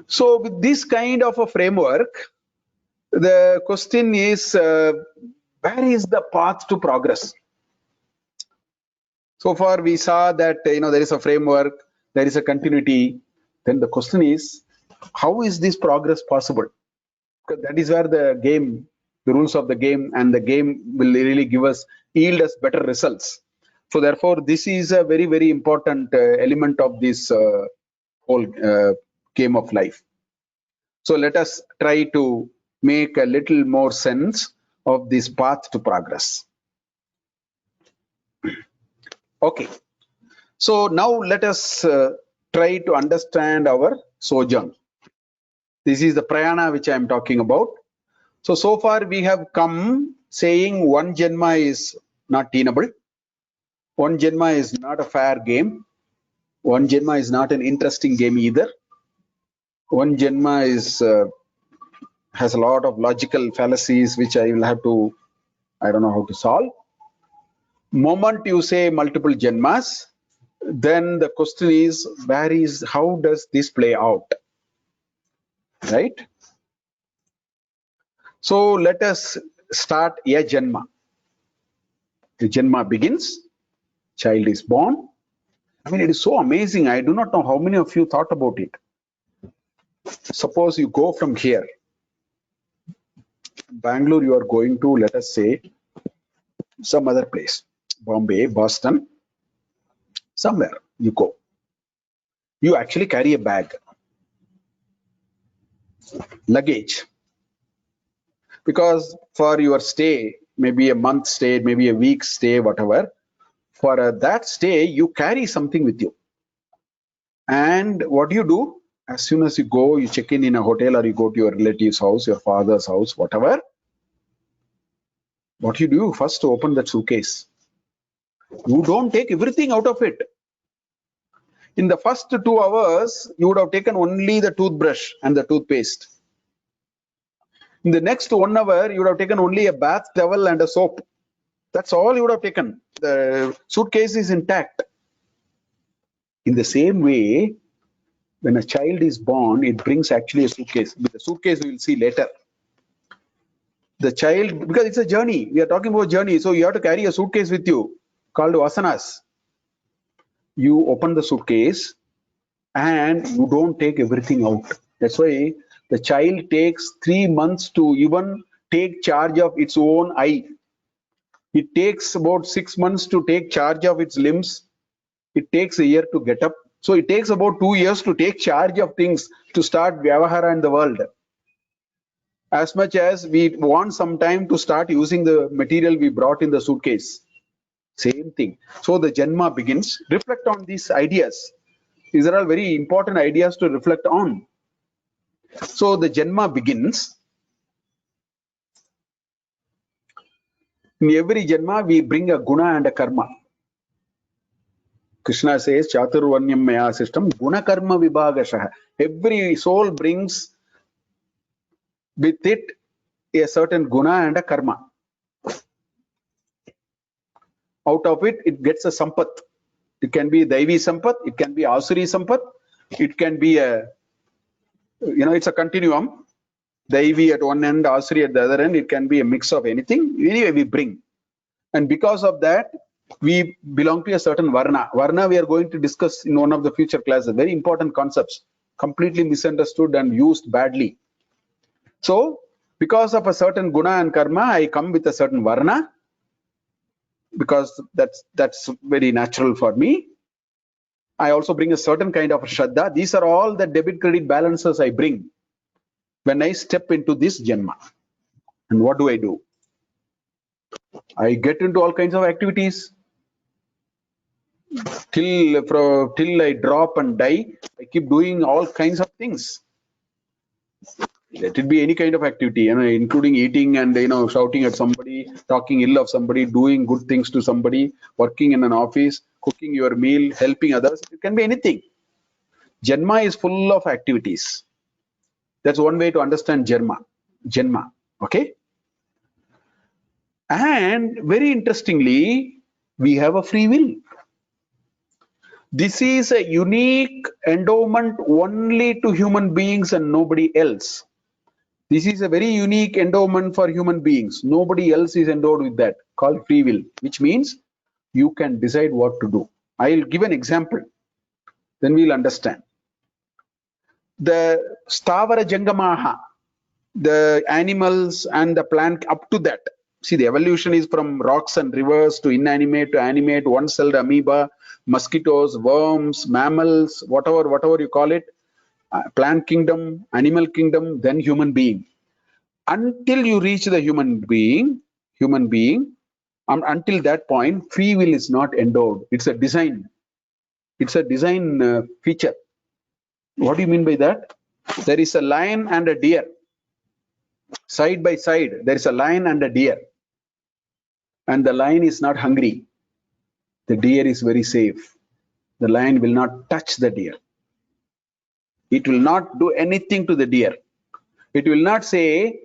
So with this kind of a framework, the question is, where is the path to progress? So far we saw that there is a framework, there is a continuity. Then the question is, how is this progress possible? Because that is where the game, the rules of the game, and the game will really yield us better results. So therefore, this is a very, very important element of this whole game of life. So let us try to make a little more sense of this path to progress. Okay. So now let us try to understand our sojourn. This is the prayana which I am talking about. So far we have come saying one Janma is not tenable. One Janma is not a fair game. One Janma is not an interesting game either. One Janma is has a lot of logical fallacies which I will have to, I don't know how to solve. Moment you say multiple Janmas, then the question is, how does this play out? Right? So let us start a Janma. The Janma begins, child is born. I mean, it is so amazing. I do not know how many of you thought about it. Suppose you go from here, Bangalore, you are going to, let us say, some other place, Bombay, Boston, somewhere you go. You actually carry a bag, luggage, because for your stay, maybe a month stay, maybe a week stay, whatever, for that stay, you carry something with you. And what do you do? As soon as you go, you check in a hotel, or you go to your relative's house, your father's house, whatever. What you do? First, open that suitcase. You don't take everything out of it. In the first 2 hours, you would have taken only the toothbrush and the toothpaste. In the next 1 hour, you would have taken only a bath towel and a soap. That's all you would have taken. The suitcase is intact. In the same way, when a child is born, it brings actually a suitcase. With the suitcase, we will see later. The child, because it's a journey, we are talking about journey, so you have to carry a suitcase with you called vasanas. You open the suitcase and you don't take everything out. That's why the child takes 3 months to even take charge of its own eye. It takes about 6 months to take charge of its limbs. It takes a year to get up. So it takes about 2 years to take charge of things, to start vyavahara in the world. As much as we want some time to start using the material we brought in the suitcase. Same thing. So the Janma begins. Reflect on these ideas. These are all very important ideas to reflect on. So the Janma begins. In every Janma, we bring a guna and a karma. Krishna says, Chaturvanyam maya system, guna karma vibhagashaha. Every soul brings with it a certain guna and a karma. Out of it, it gets a sampat. It can be Daivi sampat, it can be Asuri sampat, it can be it's a continuum. Daivi at one end, Asuri at the other end, it can be a mix of anything. Anyway, we bring. And because of that, we belong to a certain varna. Varna we are going to discuss in one of the future classes. Very important concepts, completely misunderstood and used badly. So, because of a certain guna and karma, I come with a certain varna, because that's very natural for me. I also bring a certain kind of shraddha. These are all the debit credit balances I bring when I step into this Janma. And what do? I get into all kinds of activities till I drop and die. I keep doing all kinds of things. Let it be any kind of activity, including eating and shouting at somebody, talking ill of somebody, doing good things to somebody, working in an office, cooking your meal, helping others. It can be anything. Janma is full of activities. That's one way to understand Janma. Okay? And very interestingly, we have a free will. This is a unique endowment only to human beings and nobody else. This is a very unique endowment for human beings. Nobody else is endowed with that, called free will, which means you can decide what to do. I'll give an example, then we'll understand. The Stavara Jangamaha, the animals and the plant up to that. See, the evolution is from rocks and rivers to inanimate to animate, one-celled amoeba, mosquitoes, worms, mammals, whatever you call it, plant kingdom, animal kingdom, then human being. Until you reach the human being, until that point, free will is not endowed. It's a design. It's a design feature. What do you mean by that? There is a lion and a deer. Side by side, there is a lion and a deer. And the lion is not hungry. The deer is very safe. The lion will not touch the deer. It will not do anything to the deer. It will not say,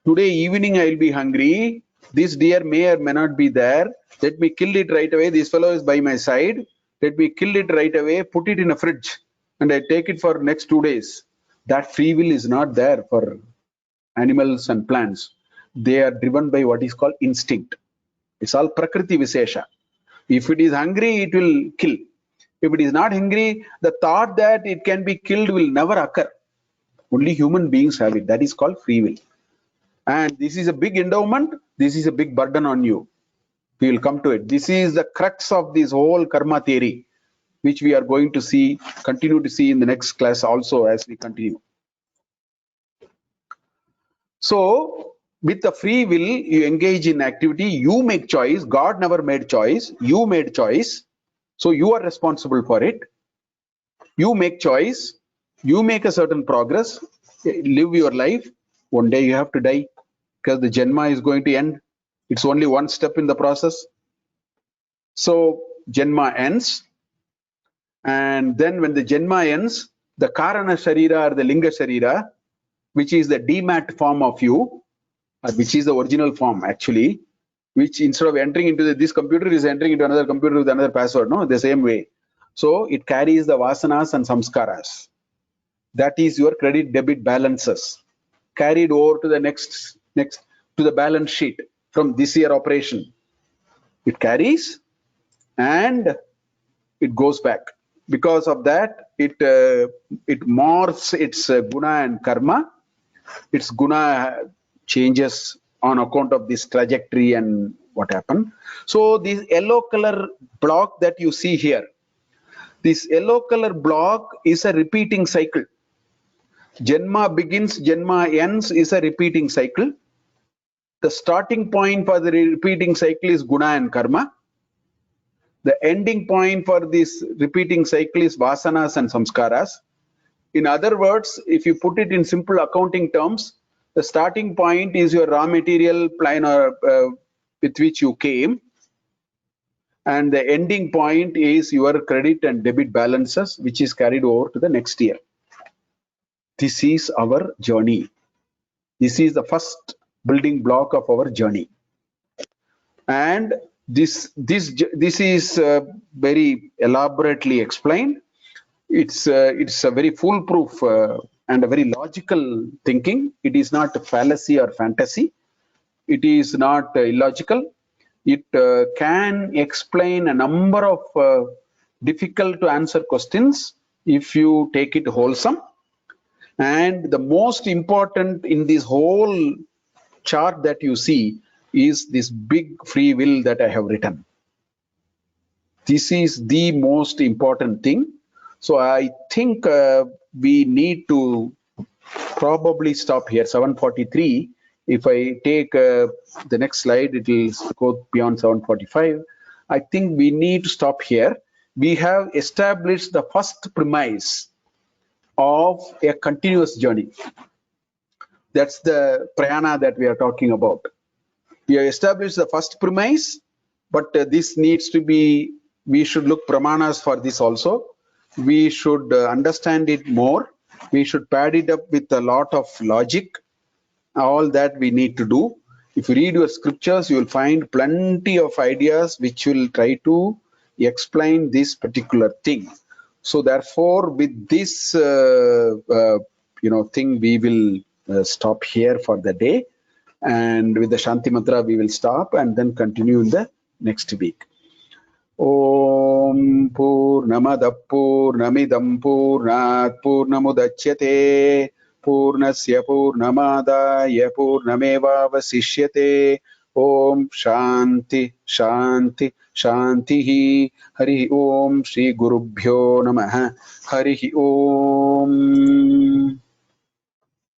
today evening I will be hungry. This deer may or may not be there. Let me kill it right away. This fellow is by my side. Let me kill it right away, put it in a fridge, and I take it for next 2 days. That free will is not there for animals and plants. They are driven by what is called instinct. It's all Prakriti Visesha. If it is hungry, it will kill. If it is not hungry, the thought that it can be killed will never occur. Only human beings have it. That is called free will. And this is a big endowment. This is a big burden on you. We will come to it. This is the crux of this whole karma theory, which we are going to see, continue to see in the next class also as we continue. So, with the free will, you engage in activity, you make choice. God never made choice. You made choice. So, you are responsible for it. You make choice. You make a certain progress. Live your life. One day you have to die because the Janma is going to end. It's only one step in the process. So, Janma ends. And then when the Janma ends, the Karana Sharira or the Linga Sharira, which is the demat form of you, which is the original form actually, which instead of entering into this computer is entering into another computer with another password, no, the same way. So it carries the vasanas and samskaras. That is your credit debit balances carried over to the next to the balance sheet from this year operation. It carries and it goes back. Because of that, it morphs its guna and karma. Its guna changes on account of this trajectory and what happened. So this yellow color block that you see here, this yellow color block is a repeating cycle. Janma begins, Janma ends is a repeating cycle. The starting point for the repeating cycle is guna and karma. The ending point for this repeating cycle is vasanas and samskaras. In other words, if you put it in simple accounting terms, the starting point is your raw material plan with which you came, and the ending point is your credit and debit balances, which is carried over to the next year. This is our journey. This is the first building block of our journey. And this is very elaborately explained. It's a very foolproof and a very logical thinking. It is not a fallacy or fantasy. It is not illogical. It can explain a number of difficult to answer questions if you take it wholesome. And the most important in this whole chart that you see is this big free will that I have written. This is the most important thing. So I think we need to probably stop here. 7:43. If I take the next slide, it will go beyond 7:45. I think we need to stop here. We have established the first premise of a continuous journey. That's the prayana that we are talking about. We have established the first premise, but this needs to be, we should look pramanas for this also. We should understand it more. We should pad it up with a lot of logic. All that we need to do. If you read your scriptures, you will find plenty of ideas which will try to explain this particular thing. So therefore, with this thing, we will stop here for the day, and with the Shanti Mantra we will stop and then continue in the next week. Om Purnamada Purnamidam Purnat Purnamudachyate Purnasya Purnamadaya Purnameva Vasishyate. Om Shanti Shanti Shanti. Hari Om Shri Gurubhyo Namaha. Hari Om.